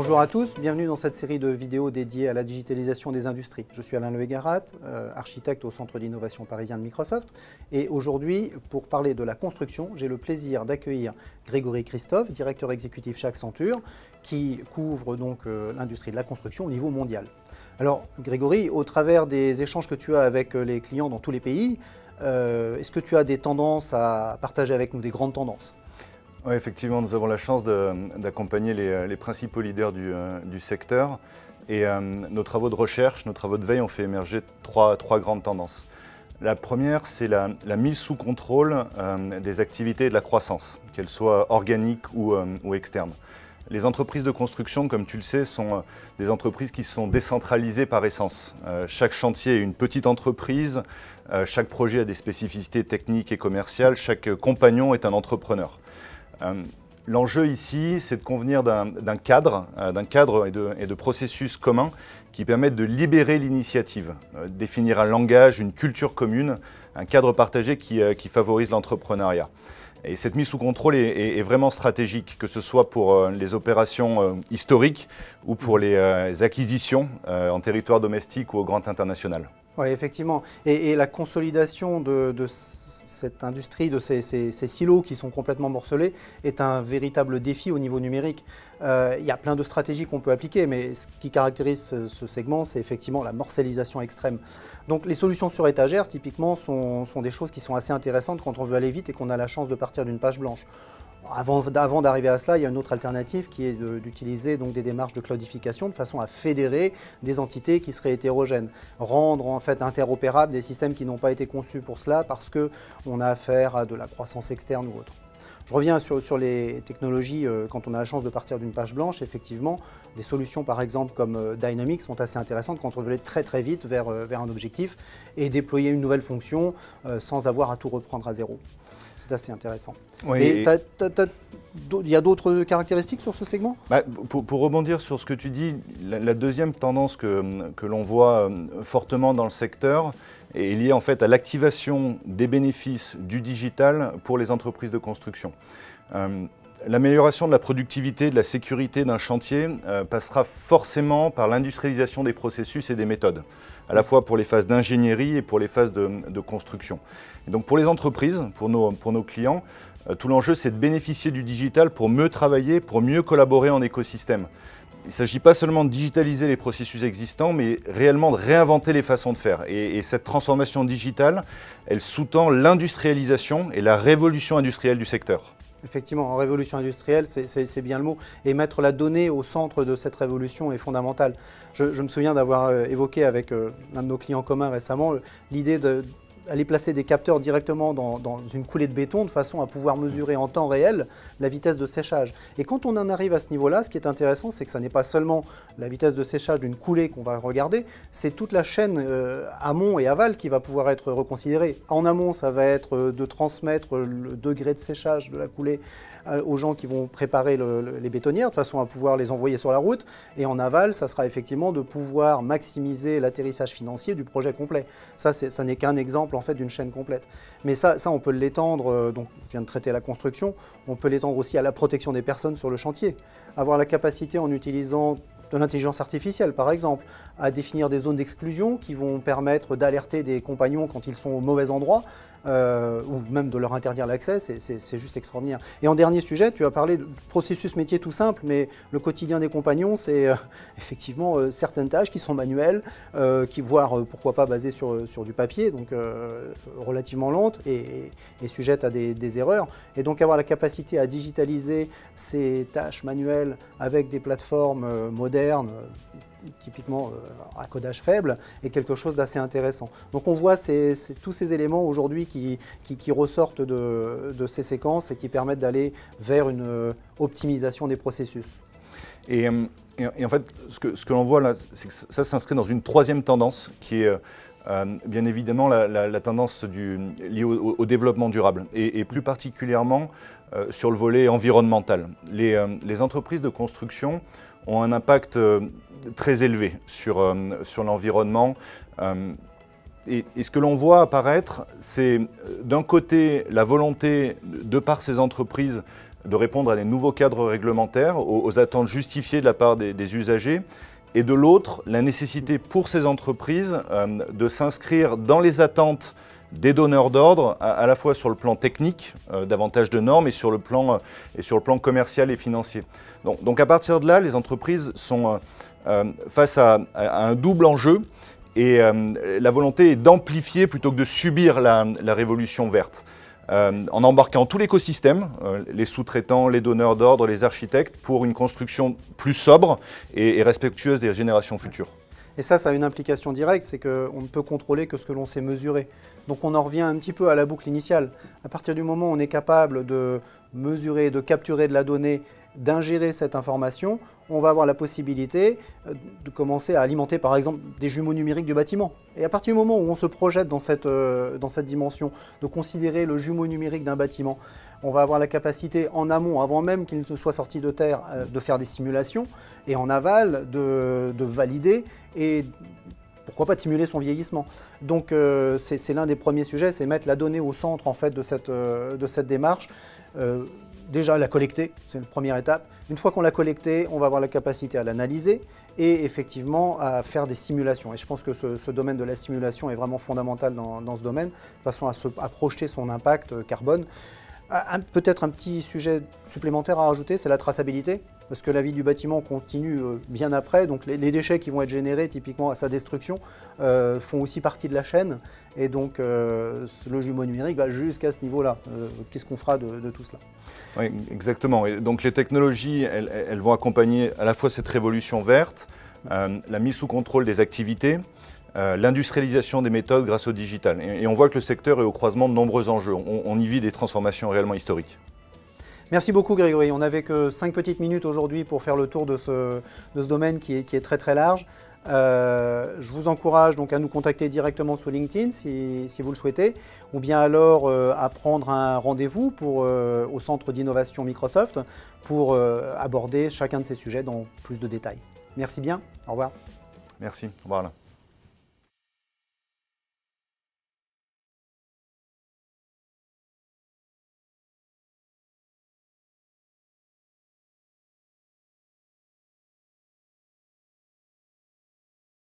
Bonjour à tous, bienvenue dans cette série de vidéos dédiées à la digitalisation des industries. Je suis Alain Lehégarat, architecte au Centre d'innovation parisien de Microsoft. Et aujourd'hui, pour parler de la construction, j'ai le plaisir d'accueillir Grégory Christophe, directeur exécutif chez Accenture, qui couvre donc l'industrie de la construction au niveau mondial. Alors Grégory, au travers des échanges que tu as avec les clients dans tous les pays, est-ce que tu as des tendances à partager avec nous, des grandes tendances ? Oui, effectivement, nous avons la chance d'accompagner les principaux leaders du secteur et nos travaux de recherche, nos travaux de veille ont fait émerger trois grandes tendances. La première, c'est la mise sous contrôle des activités et de la croissance, qu'elles soient organiques ou externes. Les entreprises de construction, comme tu le sais, sont des entreprises qui sont décentralisées par essence. Chaque chantier est une petite entreprise, chaque projet a des spécificités techniques et commerciales, chaque compagnon est un entrepreneur. L'enjeu ici, c'est de convenir d'un cadre et de processus communs qui permettent de libérer l'initiative, définir un langage, une culture commune, un cadre partagé qui favorise l'entrepreneuriat. Et cette mise sous contrôle est vraiment stratégique, que ce soit pour les opérations historiques ou pour les acquisitions en territoire domestique ou au grand international. Oui, effectivement. Et la consolidation de cette industrie, de ces silos qui sont complètement morcelés, est un véritable défi au niveau numérique. Il y a plein de stratégies qu'on peut appliquer, mais ce qui caractérise ce segment, c'est effectivement la morcellisation extrême. Donc les solutions sur étagère, typiquement, sont des choses qui sont assez intéressantes quand on veut aller vite et qu'on a la chance de partir d'une page blanche. Avant d'arriver à cela, il y a une autre alternative qui est d'utiliser des démarches de cloudification de façon à fédérer des entités qui seraient hétérogènes, rendre en fait interopérables des systèmes qui n'ont pas été conçus pour cela parce qu'on a affaire à de la croissance externe ou autre. Je reviens sur les technologies, quand on a la chance de partir d'une page blanche, effectivement, des solutions par exemple comme Dynamics sont assez intéressantes quand on veut aller très vite vers un objectif et déployer une nouvelle fonction sans avoir à tout reprendre à zéro. C'est assez intéressant. Oui, et il y a d'autres caractéristiques sur ce segment ? Pour rebondir sur ce que tu dis, la deuxième tendance que l'on voit fortement dans le secteur est liée en fait à l'activation des bénéfices du digital pour les entreprises de construction. L'amélioration de la productivité, de la sécurité d'un chantier passera forcément par l'industrialisation des processus et des méthodes, à la fois pour les phases d'ingénierie et pour les phases de construction. Et donc pour les entreprises, pour nos clients, tout l'enjeu c'est de bénéficier du digital pour mieux travailler, pour mieux collaborer en écosystème. Il ne s'agit pas seulement de digitaliser les processus existants, mais réellement de réinventer les façons de faire. Et cette transformation digitale, elle sous-tend l'industrialisation et la révolution industrielle du secteur. Effectivement, en révolution industrielle, c'est bien le mot. Et mettre la donnée au centre de cette révolution est fondamental. Je me souviens d'avoir évoqué avec l'un de nos clients communs récemment l'idée d'aller placer des capteurs directement dans une coulée de béton de façon à pouvoir mesurer en temps réel la vitesse de séchage. Et quand on en arrive à ce niveau-là, ce qui est intéressant, c'est que ce n'est pas seulement la vitesse de séchage d'une coulée qu'on va regarder, c'est toute la chaîne amont et aval qui va pouvoir être reconsidérée. En amont, ça va être de transmettre le degré de séchage de la coulée aux gens qui vont préparer les bétonnières de façon à pouvoir les envoyer sur la route. Et en aval, ça sera effectivement de pouvoir maximiser l'atterrissage financier du projet complet. Ça n'est qu'un exemple en fait d'une chaîne complète. Mais ça on peut l'étendre, donc je viens de traiter la construction, on peut l'étendre aussi à la protection des personnes sur le chantier. Avoir la capacité en utilisant de l'intelligence artificielle par exemple, à définir des zones d'exclusion qui vont permettre d'alerter des compagnons quand ils sont au mauvais endroit, ou même de leur interdire l'accès, c'est juste extraordinaire. Et en dernier sujet, tu as parlé de processus métier tout simple, mais le quotidien des compagnons, c'est effectivement certaines tâches qui sont manuelles, voire pourquoi pas basées sur du papier, donc relativement lentes et sujettes à des erreurs. Et donc avoir la capacité à digitaliser ces tâches manuelles avec des plateformes modernes, typiquement à codage faible, est quelque chose d'assez intéressant. Donc on voit tous ces éléments aujourd'hui qui ressortent de ces séquences et qui permettent d'aller vers une optimisation des processus. Et en fait, ce que l'on voit là, c'est que ça s'inscrit dans une troisième tendance qui est bien évidemment la tendance liée au développement durable et plus particulièrement sur le volet environnemental. Les entreprises de construction ont un impact très élevé sur l'environnement. Et ce que l'on voit apparaître, c'est d'un côté la volonté, de par ces entreprises, de répondre à des nouveaux cadres réglementaires, aux attentes justifiées de la part des usagers, et de l'autre, la nécessité pour ces entreprises de s'inscrire dans les attentes des donneurs d'ordre, à la fois sur le plan technique, davantage de normes, et sur le plan commercial et financier. Donc à partir de là, les entreprises sont face à un double enjeu, et la volonté est d'amplifier plutôt que de subir la révolution verte. En embarquant tout l'écosystème, les sous-traitants, les donneurs d'ordre, les architectes, pour une construction plus sobre et respectueuse des générations futures. Et ça a une implication directe, c'est qu'on ne peut contrôler que ce que l'on sait mesurer. Donc on en revient un petit peu à la boucle initiale. À partir du moment où on est capable de mesurer, de capturer de la donnée, d'ingérer cette information, on va avoir la possibilité de commencer à alimenter par exemple des jumeaux numériques du bâtiment. Et à partir du moment où on se projette dans cette dimension, de considérer le jumeau numérique d'un bâtiment, on va avoir la capacité en amont, avant même qu'il ne soit sorti de terre, de faire des simulations, et en aval de valider et pourquoi pas de simuler son vieillissement. Donc c'est l'un des premiers sujets, c'est mettre la donnée au centre en fait, de cette démarche. Déjà la collecter, c'est la première étape. Une fois qu'on l'a collectée, on va avoir la capacité à l'analyser et effectivement à faire des simulations. Et je pense que ce domaine de la simulation est vraiment fondamental dans ce domaine, de façon à projeter son impact carbone. Peut-être un petit sujet supplémentaire à rajouter, c'est la traçabilité, parce que la vie du bâtiment continue bien après, donc les déchets qui vont être générés typiquement à sa destruction font aussi partie de la chaîne, et donc le jumeau numérique va jusqu'à ce niveau-là. Qu'est-ce qu'on fera de tout cela? Oui, exactement. Et donc les technologies, elles vont accompagner à la fois cette révolution verte, la mise sous contrôle des activités, l'industrialisation des méthodes grâce au digital. Et on voit que le secteur est au croisement de nombreux enjeux. On y vit des transformations réellement historiques. Merci beaucoup Grégory. On n'avait que 5 petites minutes aujourd'hui pour faire le tour de ce domaine qui est très très large. Je vous encourage donc à nous contacter directement sur LinkedIn si vous le souhaitez, ou bien alors à prendre un rendez-vous au centre d'innovation Microsoft pour aborder chacun de ces sujets dans plus de détails. Merci bien, au revoir. Merci, au revoir Alain.